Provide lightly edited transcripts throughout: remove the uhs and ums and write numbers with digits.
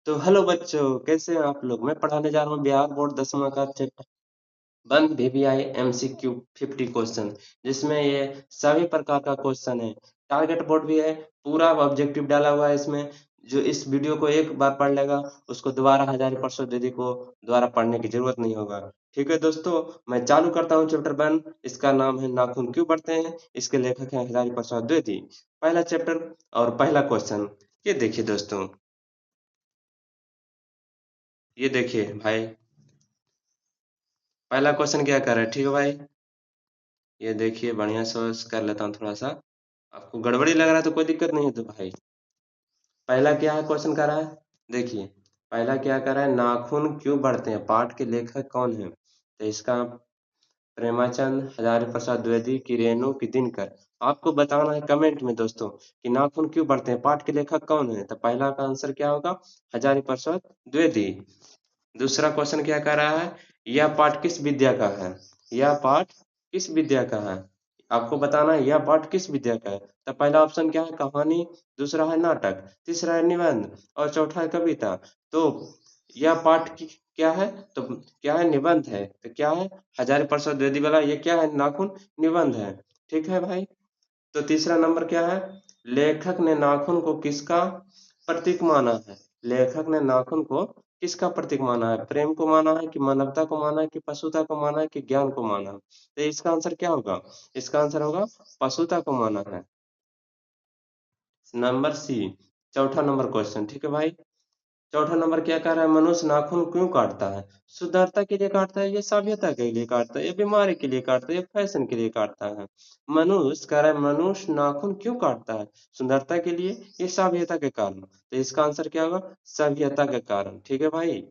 तो हेलो बच्चों, कैसे हैं आप लोग। मैं पढ़ाने जा रहा हूँ बिहार बोर्ड 10वीं का चैप्टर 1 वीवीआई एमसीक्यू 50 क्वेश्चन, जिसमें ये सभी प्रकार का क्वेश्चन है। टारगेट बोर्ड भी है, पूरा ऑब्जेक्टिव डाला हुआ है इसमें। जो इस वीडियो को एक बार पढ़ लेगा उसको दोबारा हजारी दीदी को दोबारा पढ़ने की जरूरत नहीं होगा। ठीक है दोस्तों, मैं चालू करता हूँ चैप्टर 1। इसका नाम है नाखून क्यों बढ़ते हैं। इसके लेखक हैं हजारी प्रसाद द्विवेदी। पहला चैप्टर और पहला क्वेश्चन ये देखिए दोस्तों। ये देखिए भाई, पहला क्वेश्चन क्या कर रहा है। ठीक है भाई, ये देखिए बढ़िया से कर लेता हूँ थोड़ा सा। आपको गड़बड़ी लग रहा है तो कोई दिक्कत नहीं है तो भाई। पहला क्या है क्वेश्चन कर रहा है, देखिए। पहला क्या कर रहा है, नाखून क्यों बढ़ते हैं, पाठ के लेखक कौन है। तो इसका प्रेमाचंद, हजारी प्रसाद द्विवेदी की, रेणु की, दिनकर। आपको बताना है कमेंट में दोस्तों कि नाखून क्यों बढ़ते हैं, पाठ के लेखक कौन है। तो पहला का आंसर क्या होगा, हजारी प्रसाद द्विवेदी। दूसरा क्वेश्चन क्या कर रहा है, यह पाठ किस विद्या का है। यह पाठ किस विद्या का है, आपको बताना है यह पाठ किस विद्या का है। तो पहला ऑप्शन क्या है, कहानी। दूसरा है नाटक। तीसरा है निबंध। और चौथा है कविता। तो यह पाठ क्या है, तो क्या है, निबंध है। तो क्या है, हजारी प्रसाद द्विवेदी वाला ये क्या है, नाखून निबंध है। ठीक है भाई। तो तीसरा नंबर क्या है, लेखक ने नाखून को किसका प्रतीक माना है। लेखक ने नाखून को किसका प्रतीक माना है, प्रेम को माना है कि मानवता को माना है कि पशुता को माना है कि ज्ञान को माना है। तो इसका आंसर क्या होगा, इसका आंसर होगा पशुता को माना है, नंबर सी। चौथा नंबर क्वेश्चन, ठीक है भाई। चौथा नंबर क्या कह रहा है, मनुष्य नाखून क्यों काटता है। सुंदरता के लिए काटता है, ये सभ्यता के लिए काटता है, ये बीमारी के लिए काटता है, ये फैशन के लिए काटता है। मनुष्य कह रहा है, मनुष्य नाखून क्यों काटता है, सुंदरता के लिए, ये सभ्यता के कारण। तो इसका आंसर क्या होगा, सभ्यता के कारण। ठीक है भाई।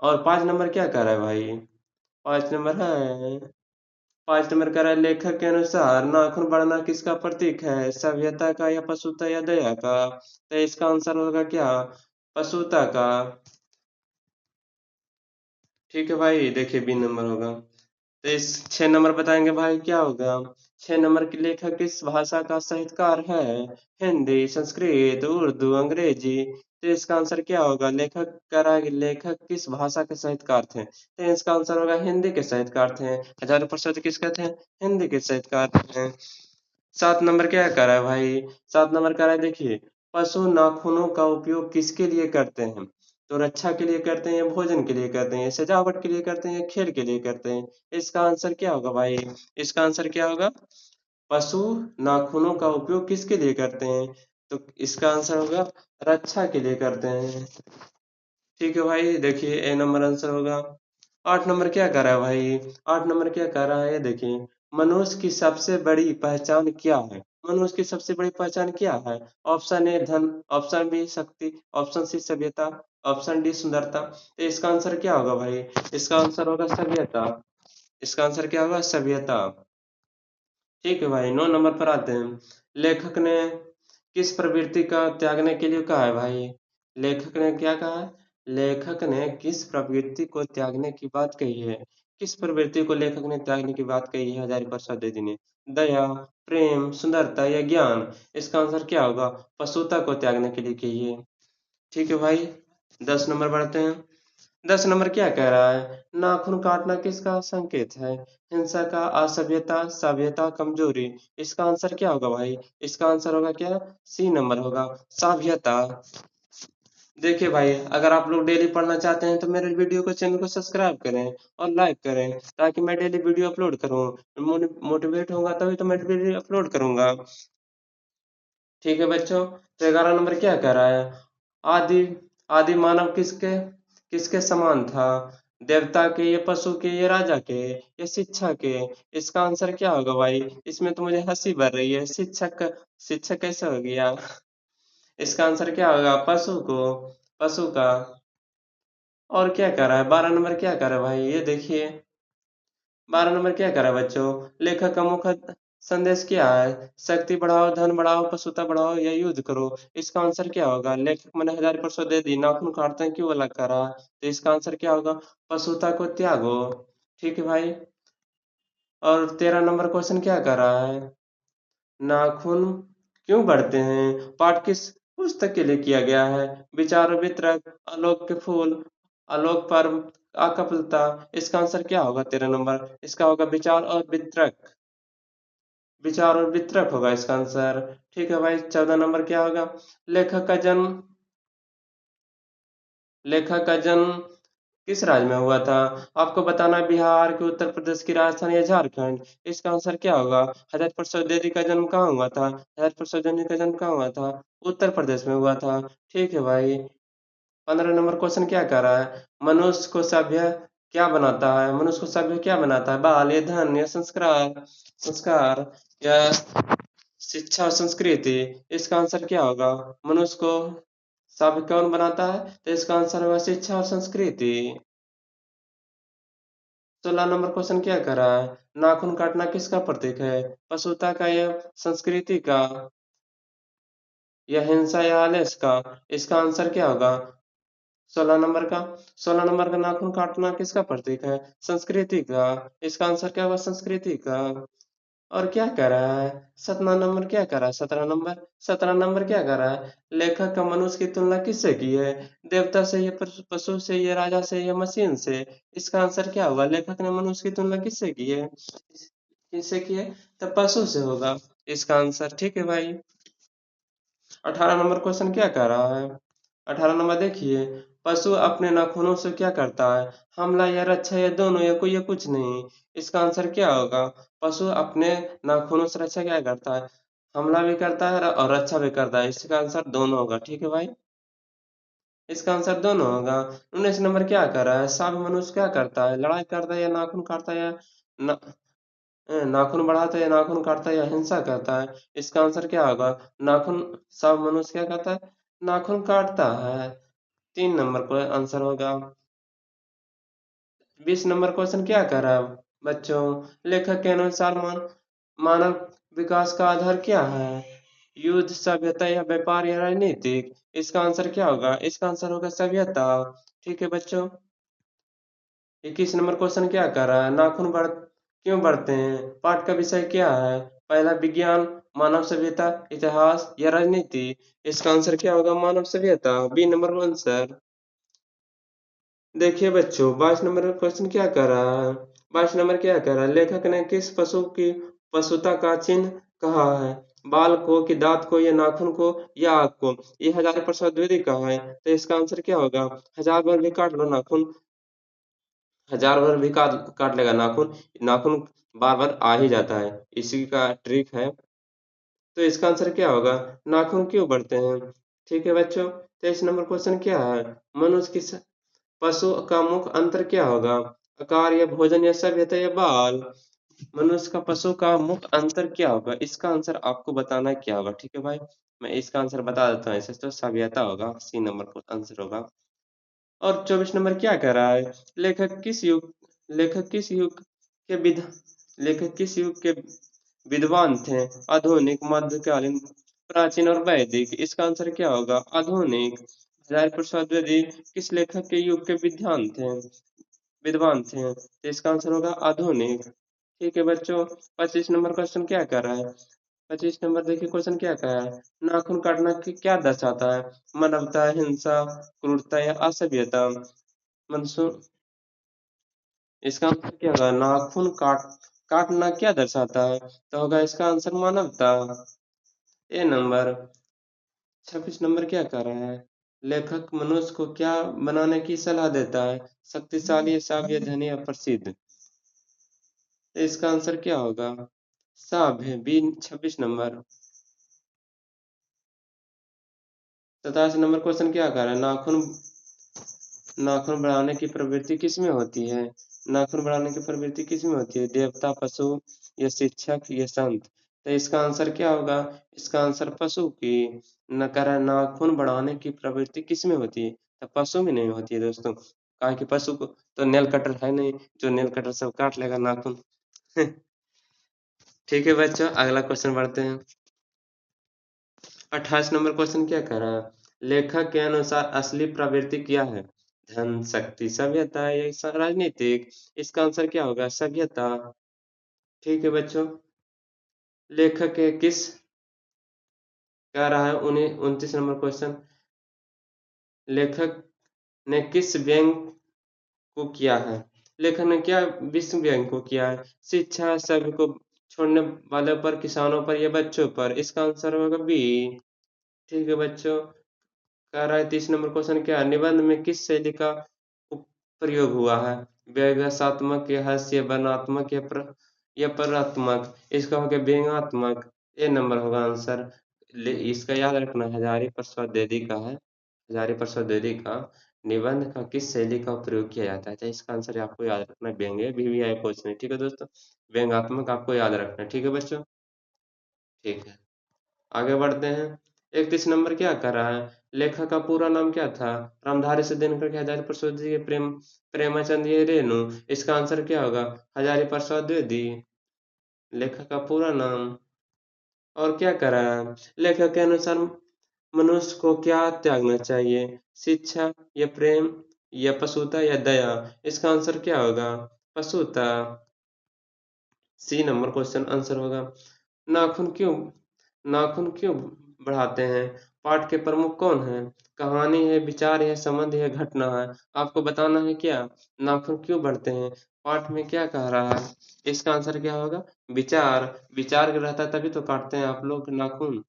और 5 नंबर क्या कह रहा है भाई, 5 नंबर है, 5 नंबर कह रहा है, लेखक के अनुसार नाखून बढ़ना किसका प्रतीक है, सभ्यता का या पशुता या दया का। तो इसका आंसर होगा क्या, पशुता का। ठीक है भाई, देखिए बी नंबर होगा। तो इस 6 नंबर बताएंगे भाई क्या होगा। 6 नंबर के लेखक किस भाषा का साहित्यकार है, हिंदी, संस्कृत, उर्दू, अंग्रेजी। तो इसका आंसर क्या होगा, लेखक कह रहा है कि लेखक किस भाषा के साहित्यकार थे। तो इसका आंसर होगा हिंदी के साहित्यकार थे। हजारी प्रसाद किसके थे, हिंदी के साहित्यकार थे। 7 नंबर क्या कर रहा है भाई, 7 नंबर कह रहा है, देखिए। पशु नाखूनों का उपयोग किसके लिए करते हैं। तो रक्षा के लिए करते हैं, भोजन के लिए करते हैं, सजावट के लिए करते हैं, खेल के लिए करते हैं। इसका आंसर क्या होगा भाई, इसका आंसर क्या होगा, पशु नाखूनों का उपयोग किसके लिए करते हैं। तो इसका आंसर होगा रक्षा के लिए करते हैं। ठीक है भाई, देखिए ए नंबर आंसर होगा। 8 नंबर क्या कर रहा है भाई, 8 नंबर क्या कर रहा है, देखिए। मनुष्य की सबसे बड़ी पहचान क्या है, मनुष्य की सबसे बड़ी पहचान क्या है। ऑप्शन ए धन, ऑप्शन बी शक्ति, ऑप्शन सी सभ्यता, ऑप्शन डी सुंदरता। तो इसका आंसर क्या होगा भाई, इसका आंसर होगा सभ्यता। इसका आंसर क्या होगा, सभ्यता। ठीक है भाई, 9 नंबर पर आते हैं। लेखक ने किस प्रवृत्ति का त्यागने के लिए कहा है भाई। लेखक ने क्या कहा है, लेखक ने किस प्रवृत्ति को त्यागने की बात कही है। किस प्रवृत्ति को लेखक ने त्यागने की बात कही है हजारी प्रसाद द्विवेदी ने, दया, प्रेम, सुंदरता या ज्ञान। इसका आंसर क्या होगा, पशुता को त्यागने के लिए कही है। ठीक है भाई, 10 नंबर बढ़ते हैं। 10 नंबर क्या कह रहा है, नाखून काटना किसका संकेत है, हिंसा का, असभ्यता, सभ्यता, कमजोरी। इसका आंसर क्या होगा भाई, इसका आंसर होगा क्या, सी नंबर होगा, सभ्यता। देखिए भाई, अगर आप लोग डेली पढ़ना चाहते हैं तो मेरे वीडियो को, चैनल को सब्सक्राइब करें और लाइक करें, ताकि मैं डेली वीडियो अपलोड करूं। मोटिवेट होगा तभी तो मैं वीडियो अपलोड करूंगा। ठीक है बच्चों। तो 11 नंबर क्या कह रहा है, आदि आदि मानव किसके किसके समान था, देवता के, ये पशु के, ये राजा के, ये शिक्षा के। इसका आंसर क्या होगा भाई, इसमें तो मुझे हंसी भर रही है, शिक्षक, शिक्षक कैसे हो गया। इसका आंसर क्या होगा, पशु को, पशु का। और क्या कर रहा है, 12 नंबर क्या कर रहा है भाई, ये देखिए। 12 नंबर क्या कर रहा है बच्चों, लेखक का मुख्य संदेश क्या है, शक्ति बढ़ाओ, धन बढ़ाओ, पशुता बढ़ाओ या युद्ध करो। इसका आंसर क्या होगा, लेखक मैंने हजारी परसों दे दी, नाखून काटते हैं क्यों अलग करा। तो इसका आंसर क्या होगा, पशुता को त्यागो। ठीक है भाई। और 13 नंबर क्वेश्चन क्या कर रहा है, नाखून क्यों बढ़ते हैं, पाठ किस पुस्तक के लिए किया गया है। विचार वितरक, आलोक के फूल, आलोक पर्व, आकलता। इसका आंसर क्या होगा 13 नंबर? इसका होगा विचार और वितरक। विचार और वितरक होगा इसका आंसर। ठीक है भाई, 14 नंबर क्या होगा? लेखक का जन्म लेखक का जन्म किस राज्य में हुआ था? आपको बताना है बिहार के, उत्तर प्रदेश की राजधानी है झारखंड। इसका आंसर क्या होगा? हजरत प्रसाद द्विवेदी का जन्म कहाँ हुआ था? हजरत प्रसाद द्विवेदी का जन्म कहाँ हुआ था? उत्तर प्रदेश में हुआ था। ठीक है भाई। 15 नंबर क्वेश्चन क्या कर रहा है? मनुष्य को सभ्य क्या बनाता है? मनुष्य को सभ्य क्या बनाता है? बाल या धन या संस्कार संस्कार या शिक्षा और संस्कृति। इसका आंसर क्या होगा? मनुष्य को सभ्य कौन बनाता है? तो इसका आंसर होगा शिक्षा और संस्कृति। 16 नंबर क्वेश्चन क्या कर रहा है? नाखून काटना किसका प्रतीक है? पशुता का या संस्कृति का या हिंसा या आलस्य का? इसका आंसर क्या होगा 16 नंबर का? 16 नंबर का नाखून काटना किसका प्रतीक है? संस्कृति का। इसका आंसर क्या होगा? संस्कृति का। और क्या कर रहा है? 17 नंबर क्या कर रहा है? 17 नंबर क्या कर रहा है? लेखक का मनुष्य की तुलना किससे की है? देवता से या पशु से या राजा से या मशीन से? इसका आंसर क्या होगा? लेखक ने मनुष्य की तुलना किससे की है? किससे की है? तो पशु से होगा इसका आंसर। ठीक है भाई। 18 नंबर क्वेश्चन क्या कह रहा है? 18 नंबर देखिए, पशु अपने नाखूनों से क्या करता है? हमला या रक्षा या दोनों या कोई या कुछ नहीं। इसका आंसर क्या होगा? पशु अपने नाखूनों से रक्षा क्या करता है? हमला भी करता है और रक्षा भी करता है। इसका आंसर दोनों होगा। ठीक है भाई। इसका आंसर दोनों होगा। 19 नंबर क्या कर रहा है? सभ्य मनुष्य क्या करता है? लड़ाई करता है या नाखून काटता है या न, नाखून बढ़ाता है या नाखून काटता है या हिंसा करता है? इसका आंसर क्या होगा? नाखून सब मनुष्य क्या करता है? नाखून काटता है। 3 नंबर को आंसर होगा। 20 नंबर क्वेश्चन क्या कर रहा है बच्चों? लेखक के अनुसार मानव विकास का आधार क्या है? युद्ध, सभ्यता या व्यापार या राजनीतिक? इसका आंसर क्या होगा? इसका आंसर होगा सभ्यता। ठीक है बच्चों। 21 नंबर क्वेश्चन क्या कर रहा है? नाखून क्यों बढ़ते हैं? पाठ का विषय क्या है? पहला विज्ञान, मानव सभ्यता, इतिहास या राजनीति? इसका आंसर क्या होगा? मानव सभ्यता। B number answer. देखिए बच्चों, 22 नंबर क्वेश्चन क्या कर रहा है? 22 नंबर क्या कर रहा है? लेखक ने किस पशु की पशुता का चिन्ह कहा है? बाल को कि दांत को या नाखून को या आंख को? ये हजार प्रसाद द्विवेदी का है। तो इसका आंसर क्या होगा? हजार बार भी काट लो नाखून, हजार बार भी काट काट लेगा नाखून, नाखून बार बार आ ही जाता है। इसी का ट्रिक है। तो इसका आंसर क्या होगा? नाखून क्यों बढ़ते हैं? ठीक है बच्चों। 23 नंबर क्वेश्चन क्या है? मनुष्य की पशु का मुख्य अंतर क्या होगा? आकार या भोजन या सभ्यता या बाल? मनुष्य का पशु का मुख्य अंतर क्या होगा? इसका आंसर आपको बताना है क्या होगा। ठीक है भाई। मैं इसका आंसर बता देता हूँ। ऐसे तो सभ्यता होगा, सी नंबर को आंसर होगा। और 24 नंबर क्या कह रहा है? लेखक किस युग के विध लेखक किस युग के विद्वान थे? आधुनिक, मध्यकालीन, प्राचीन और वैदिक? इसका आंसर क्या होगा? आधुनिक। हजारी प्रसाद द्विवेदी किस लेखक के युग के विद्वान थे? तो इसका आंसर होगा आधुनिक। ठीक है बच्चों। 25 नंबर क्वेश्चन क्या कर रहा है? 25 नंबर देखिए क्वेश्चन क्या कह रहा है? नाखून काटना क्या दर्शाता है? मानवता, हिंसा, क्रूरता या असभ्यता? मनसून इसका आंसर क्या होगा? काटना क्या दर्शाता है? तो होगा इसका आंसर मानवता। ए नंबर। 26 नंबर क्या कर रहा है? लेखक मनुष्य को क्या बनाने की सलाह देता है? शक्तिशाली, सभ्य, धनी या प्रसिद्ध? तो इसका आंसर क्या होगा? सभ्य, बी 26 नंबर। 87 नंबर क्वेश्चन क्या कर रहा है? नाखून बढ़ाने की प्रवृत्ति किसमें होती है? नाखून बढ़ाने की प्रवृत्ति किसमें होती है? देवता, पशु या शिक्षक या संत? तो इसका आंसर क्या होगा? इसका आंसर पशु की। न कर रहा है, नाखून बढ़ाने की प्रवृत्ति किसमें होती है? तो पशु में नहीं होती है दोस्तों। कहा कि पशु को तो नेल कटर है नहीं, जो नेल कटर सब काट लेगा नाखून। ठीक है बच्चों, अगला क्वेश्चन बढ़ते हैं। 28 नंबर क्वेश्चन क्या कह रहा है? लेखक के अनुसार असली प्रवृत्ति क्या है? धन, शक्ति, सभ्यता या राजनीतिक? इसका आंसर क्या होगा? सभ्यता। ठीक है बच्चों। लेखक के किस कह रहा है 29 नंबर क्वेश्चन, लेखक ने किस व्यंग को किया है? लेखक ने क्या विश्व व्यंग को किया है? शिक्षा सभी को छोड़ने वालों पर, किसानों पर या बच्चों पर? इसका आंसर होगा बी। ठीक है बच्चों। कह रहा है 30 नंबर क्वेश्चन, क्या निबंध में किस शैली का प्रयोग हुआ है? व्यंग्यात्मक या हास्य, वर्णनात्मक या परात्मक? इसका हो गया व्यंग्यात्मक। ए नंबर होगा आंसर। इसका याद रखना, हजारी प्रसाद द्विवेदी का है। हजारी प्रसाद द्विवेदी का निबंध का किस शैली का प्रयोग किया जाता है? तो इसका आंसर आपको याद रखना है, व्यंग्य VVI क्वेश्चन है। ठीक है दोस्तों, व्यंग्यात्मक आपको याद रखना है। ठीक है बच्चों, ठीक है। आगे बढ़ते हैं। 31 नंबर क्या कर रहा है? लेखक का पूरा नाम क्या था? रामधारी से दिनकर के, हजारी प्रसाद जी के, प्रेमाचंद ये रेणु? इसका आंसर क्या होगा? हजारी प्रसाद द्विवेदी, लेखक का पूरा नाम। और क्या कर रहा है? लेखक के अनुसार मनुष्य को क्या त्यागना चाहिए? शिक्षा या प्रेम या पशुता या दया? इसका आंसर क्या होगा? पशुता। सी नंबर क्वेश्चन आंसर होगा। नाखून क्यों नाखून क्यों बढ़ाते हैं? पाठ के प्रमुख कौन है? कहानी है, विचार है, संबंध है, घटना है? आपको बताना है क्या नाखून क्यों बढ़ते हैं, पाठ में क्या कह रहा है? इसका आंसर क्या होगा? विचार। विचार रहता है तभी तो काटते हैं आप लोग नाखून।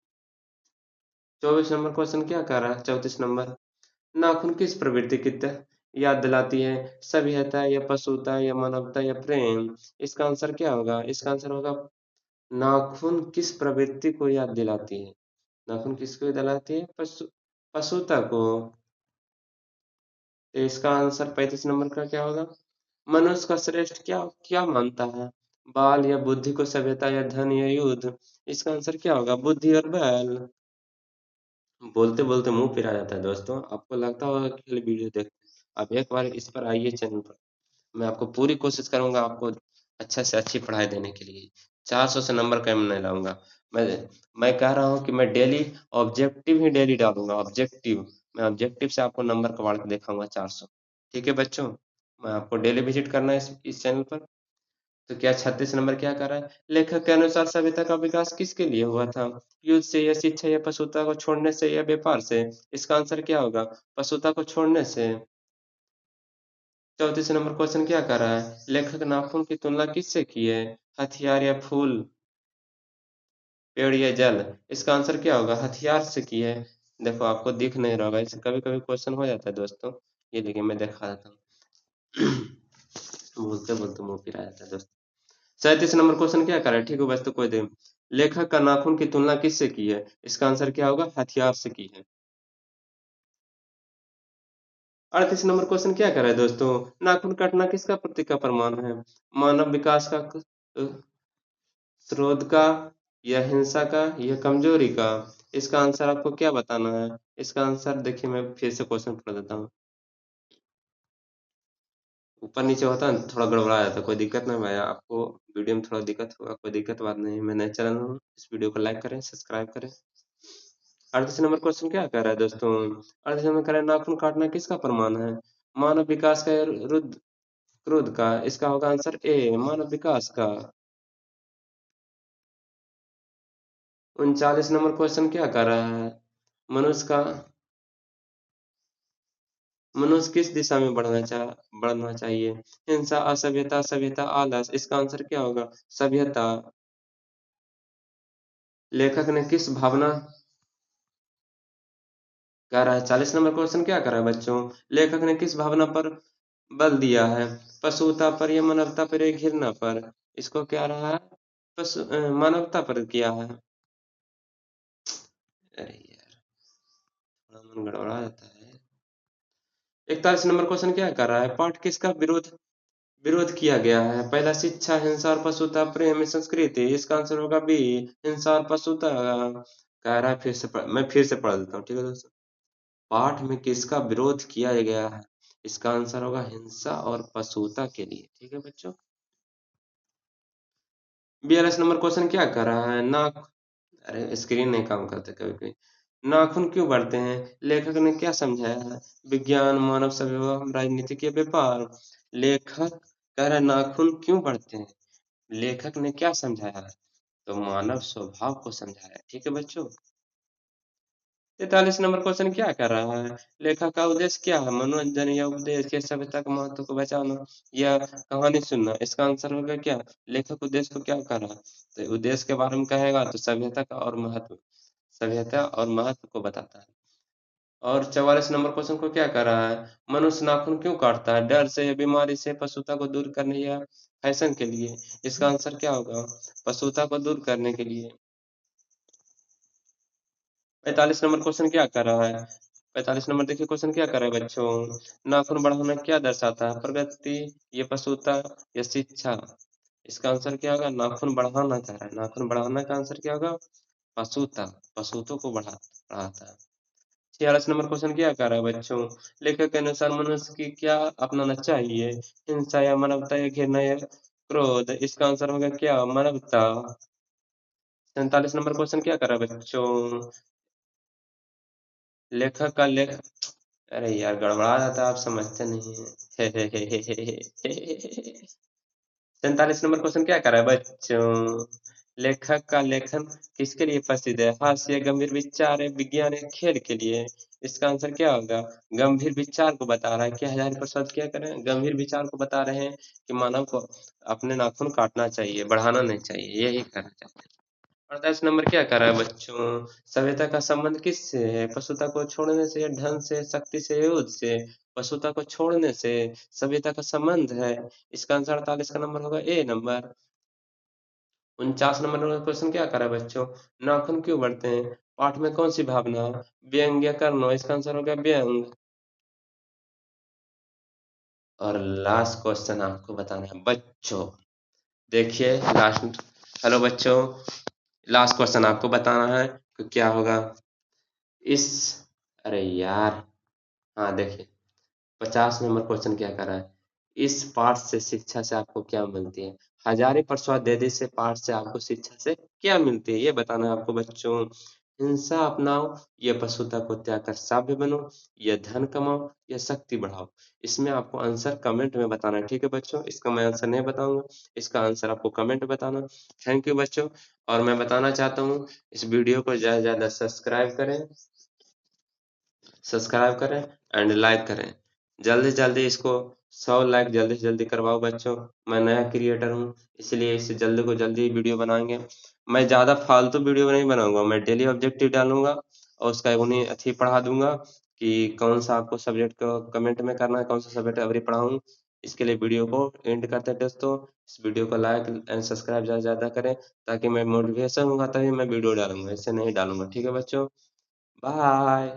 24 नंबर क्वेश्चन क्या कह रहा है? 34 नंबर, नाखून किस प्रवृत्ति की याद दिलाती है? सभ्यता या पशुता या मानवता या प्रेम? इसका आंसर क्या होगा? इसका आंसर होगा नाखून किस प्रवृत्ति को याद दिलाती है? नाखून किसको दिलाती है? पशुता को। तो इसका आंसर 35 नंबर का क्या होगा? मनुष्य का श्रेष्ठ क्या क्या मानता है? बाल या बुद्धि को, सभ्यता या धन या युद्ध? इसका आंसर क्या होगा? बुद्धि और बैल। बोलते बोलते मुंह पिरा जाता है दोस्तों। आपको लगता होगा कि खाली वीडियो देख, आप एक बार इस पर आइए चैनल पर। मैं आपको पूरी कोशिश करूंगा आपको अच्छे से अच्छी पढ़ाई देने के लिए। 400 से नंबर कम नहीं लाऊंगा। मैं मैं कह रहा हूँ कि मैं डेली ऑब्जेक्टिव ही डेली डालूंगा, ऑब्जेक्टिव। मैं ऑब्जेक्टिव से आपको नंबर कमाल के दिखाऊंगा 400। ठीक है बच्चों, मैं आपको डेली विजिट करना है इस चैनल पर। तो क्या 36 नंबर क्या कर रहा है? लेखक के अनुसार सभ्यता का विकास किसके लिए हुआ था? युद्ध से या शिक्षा या पशुता को छोड़ने से या व्यापार से? इसका आंसर क्या होगा? पशुता को छोड़ने से। 34 नंबर क्वेश्चन क्या कर रहा है? लेखक नाखून की तुलना किससे की है? हथियार या फूल, पेड़ या जल? इसका आंसर क्या होगा? हथियार से की है। देखो आपको दिख नहीं रहा होगा, इससे कभी कभी क्वेश्चन हो जाता है दोस्तों। ये देखिए मैं दिखा देता हूँ। बोलते बोलते मुंह पिरा जाता है दोस्तों। 37 नंबर क्वेश्चन क्या कर रहा है? ठीक है बस, तो कोई दे। लेखक का नाखून की तुलना किससे की है? इसका आंसर क्या होगा? हथियार से की है। 38 नंबर क्वेश्चन क्या कर रहा है दोस्तों? नाखून काटना किसका प्रतीक का प्रमाण है? मानव विकास का, क्रोध का, या हिंसा का, या कमजोरी का? इसका आंसर आपको क्या बताना है? इसका आंसर देखिए, मैं फिर से क्वेश्चन पढ़ देता हूँ। ऊपर नीचे होता है ना, थोड़ा गड़बड़ा जाता है, कोई दिक्कत नहीं भाई। आपको वीडियो में थोड़ा दिक्कत होगा, कोई दिक्कत बात नहीं है। मैं नए चैनल हूँ, इस वीडियो को लाइक करें, सब्सक्राइब करें। 38 नंबर क्वेश्चन क्या कर रहा है दोस्तों? 38 नंबर कह रहा है नाखून काटना किसका प्रमाण है? मानव विकास का या रुद्ध क्रोध का? इसका होगा आंसर ए, मानव विकास का। 39 नंबर क्वेश्चन क्या कर रहा है? मनुष्य का मनुष्य किस दिशा में बढ़ना चाहिए? हिंसा, असभ्यता, सभ्यता, आलस? इसका आंसर क्या होगा? सभ्यता। लेखक ने किस भावना कह रहा है? 40 नंबर क्वेश्चन क्या कर रहा है बच्चों? लेखक ने किस भावना पर बल दिया है? पशुता पर या मानवता पर या घृणा पर? इसको क्या रहा है? मानवता पर किया है। अरे यार, थोड़ा मन गड़बड़ा जाता है। 41 नंबर क्वेश्चन क्या कर रहा है? पाठ किसका विरोध विरोध किया गया है? पहला, शिक्षा, हिंसा और पशुता, प्रेम या संस्कृति? इसका आंसर होगा बी, हिंसा और पशुता। कह रहा है, मैं फिर से पढ़ देता हूँ। ठीक है दोस्तों, पाठ में किसका विरोध किया गया है? इसका आंसर होगा हिंसा और पशुता के लिए। ठीक है बच्चों। 42 नंबर क्वेश्चन क्या कर रहा है? अरे स्क्रीन नहीं काम करते कभी कभी। नाखून क्यों बढ़ते हैं? लेखक ने क्या समझाया है? विज्ञान, मानव स्वभाव, राजनीतिक या व्यापार? लेखक कह रहा है नाखून क्यों बढ़ते हैं, लेखक ने क्या समझाया है? तो मानव स्वभाव को समझाया है। ठीक है बच्चों। 43 नंबर क्वेश्चन क्या कर रहा है? लेखक का उद्देश्य क्या है? मनोरंजन या उपदेश या सभ्यता के महत्व को बचाना या कहानी सुनना? इसका आंसर होगा क्या? लेखक उद्देश्य को क्या कर रहा है? तो उद्देश्य के बारे में कहेगा तो सभ्यता का और महत्व, सभ्यता और महत्व को बताता है। और 44 नंबर क्वेश्चन को क्या कर रहा है? मनुष्य नाखून क्यों काटता है? डर से या बीमारी से, पशुता को दूर करने या फैशन के लिए? इसका आंसर क्या होगा? पशुता को दूर करने के लिए। 45 नंबर क्वेश्चन क्या कर रहा है? 45 नंबर देखिए क्वेश्चन क्या कर रहा है बच्चों? नाखून बढ़ाना क्या दर्शाता है? प्रगति, ये पशुता या शिक्षा? इसका आंसर क्या होगा? नाखून बढ़ाना कह रहा है। नाखून बढ़ाना का आंसर क्या होगा? पशुता, पशुत्व को बढ़ाता है। 46 नंबर क्वेश्चन क्या कर रहा है बच्चों? लेखक के अनुसार मनुष्य की क्या अपनाना चाहिए? हिंसा या मानवता या घृणा या क्रोध? इसका आंसर होगा क्या? मानवता। 47 नंबर क्वेश्चन क्या कर रहा है बच्चों? लेखक का लेख, अरे यार गड़बड़ा जाता है, आप समझते नहीं है। 47 नंबर क्वेश्चन क्या कर रहा है बच्चों? लेखक का लेखन किसके लिए प्रसिद्ध है? हास्य, गंभीर विचार है, विज्ञान है, खेल के लिए? इसका आंसर क्या होगा? गंभीर विचार को बता रहा है। क्या हजारी प्रसाद क्या कर रहे हैं? गंभीर विचार को बता रहे हैं कि मानव को अपने नाखून काटना चाहिए, बढ़ाना नहीं चाहिए, यही कहना चाहते हैं। 48 नंबर क्या कर रहा है बच्चों? सभ्यता का संबंध किससे है? पशुता को छोड़ने से, धन से, शक्ति से, युद्ध से? पशुता को छोड़ने से सभ्यता का संबंध है। इसका आंसर 48 का नंबर होगा ए नंबर। 49 नंबर का क्वेश्चन क्या कर रहा है बच्चों? नाखून क्यों बढ़ते हैं? पाठ में कौन सी भावना? व्यंग या करुणा? इसका आंसर होगा व्यंग। और लास्ट क्वेश्चन आपको बताना है बच्चों। देखिए लास्ट, हेलो बच्चों, लास्ट क्वेश्चन आपको बताना है कि क्या होगा इस, अरे यार, हाँ देखिए 50 नंबर क्वेश्चन क्या कर रहा है? इस पाठ से, शिक्षा से आपको क्या मिलती है? हजारी प्रसाद द्विवेदी से पाठ से आपको शिक्षा से क्या मिलती है? ये बताना है आपको बच्चों। हिंसा अपनाओ या पशुता को त्याग कर सभ्य बनो, या धन कमाओ या शक्ति बढ़ाओ? इसमें आपको आंसर कमेंट में बताना है, ठीक है बच्चों? इसका मैं आंसर नहीं बताऊंगा, इसका आंसर आपको कमेंट में बताना। थैंक यू बच्चों। और मैं बताना चाहता हूँ, इस वीडियो को ज्यादा से ज्यादा सब्सक्राइब करें, सब्सक्राइब करें एंड लाइक करें। जल्दी से जल्दी इसको 100 लाइक जल्दी से जल्दी करवाओ बच्चों। मैं नया क्रिएटर हूँ, इसलिए इससे जल्दी को जल्दी वीडियो बनाएंगे। मैं ज़्यादा फालतू वीडियो नहीं बनाऊंगा, मैं डेली ऑब्जेक्टिव डालूंगा और उसका उन्हें अथी पढ़ा दूंगा कि कौन सा आपको सब्जेक्ट को कमेंट में करना है, कौन सा सब्जेक्ट अभी पढ़ाऊँ। इसके लिए वीडियो को एंड करते हैं दोस्तों। इस वीडियो को लाइक एंड सब्सक्राइब ज़्यादा से ज़्यादा करें, ताकि मैं मोटिवेशन होगा तभी मैं वीडियो डालूंगा, इससे नहीं डालूंगा, ठीक है बच्चों? बाय।